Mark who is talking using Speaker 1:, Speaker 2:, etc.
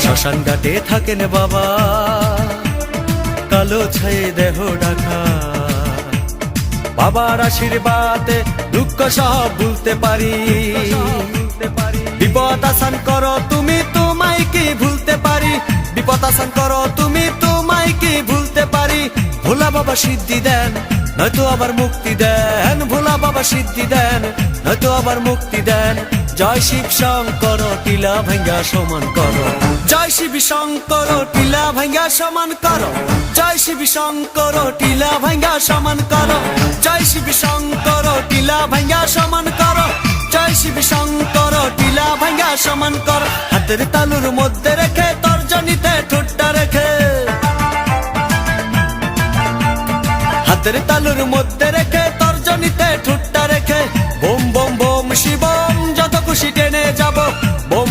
Speaker 1: শ্মশান ঘাটে থাকেন বাবা, কালো ছায়ে দেহ ঢাকা। বাবার আশীর্বাদে দুঃখ সব ভুলতে পারি। বিপদ আসান করো তুমি, তোমায় কি ভুলতে পারি। বিপদ আসান করো তুমি, তোমায় কি ভুলতে পারি। ভোলা বাবা সিদ্ধি দেন, নয়তো আবার মুক্তি দেন। ভোলা বাবা সিদ্ধি দেন, নয়তো আবার মুক্তি দেন। জয় শিব শঙ্কর টিলা ভাঙ্গা সমান করো। জয় শিব শঙ্কর টিলা ভাঙ্গা সমান করো। জয় শিব শঙ্কর টিলা ভাঙ্গা সমান করো। জয় শিব শঙ্কর টিলা ভাঙ্গা সমান করো। জয় শিব শঙ্কর টিলা ভাঙ্গা সমান করো। হাতের তালুর মধ্যে রেখে তর্জনীতে ঠোঁটটা রেখে, হাতের তালুর মধ্যে রেখে তর্জনীতে ঠোঁটটা রেখে। বোম বোম বোম শিবম, যত খুশি টেনে যাব। বোম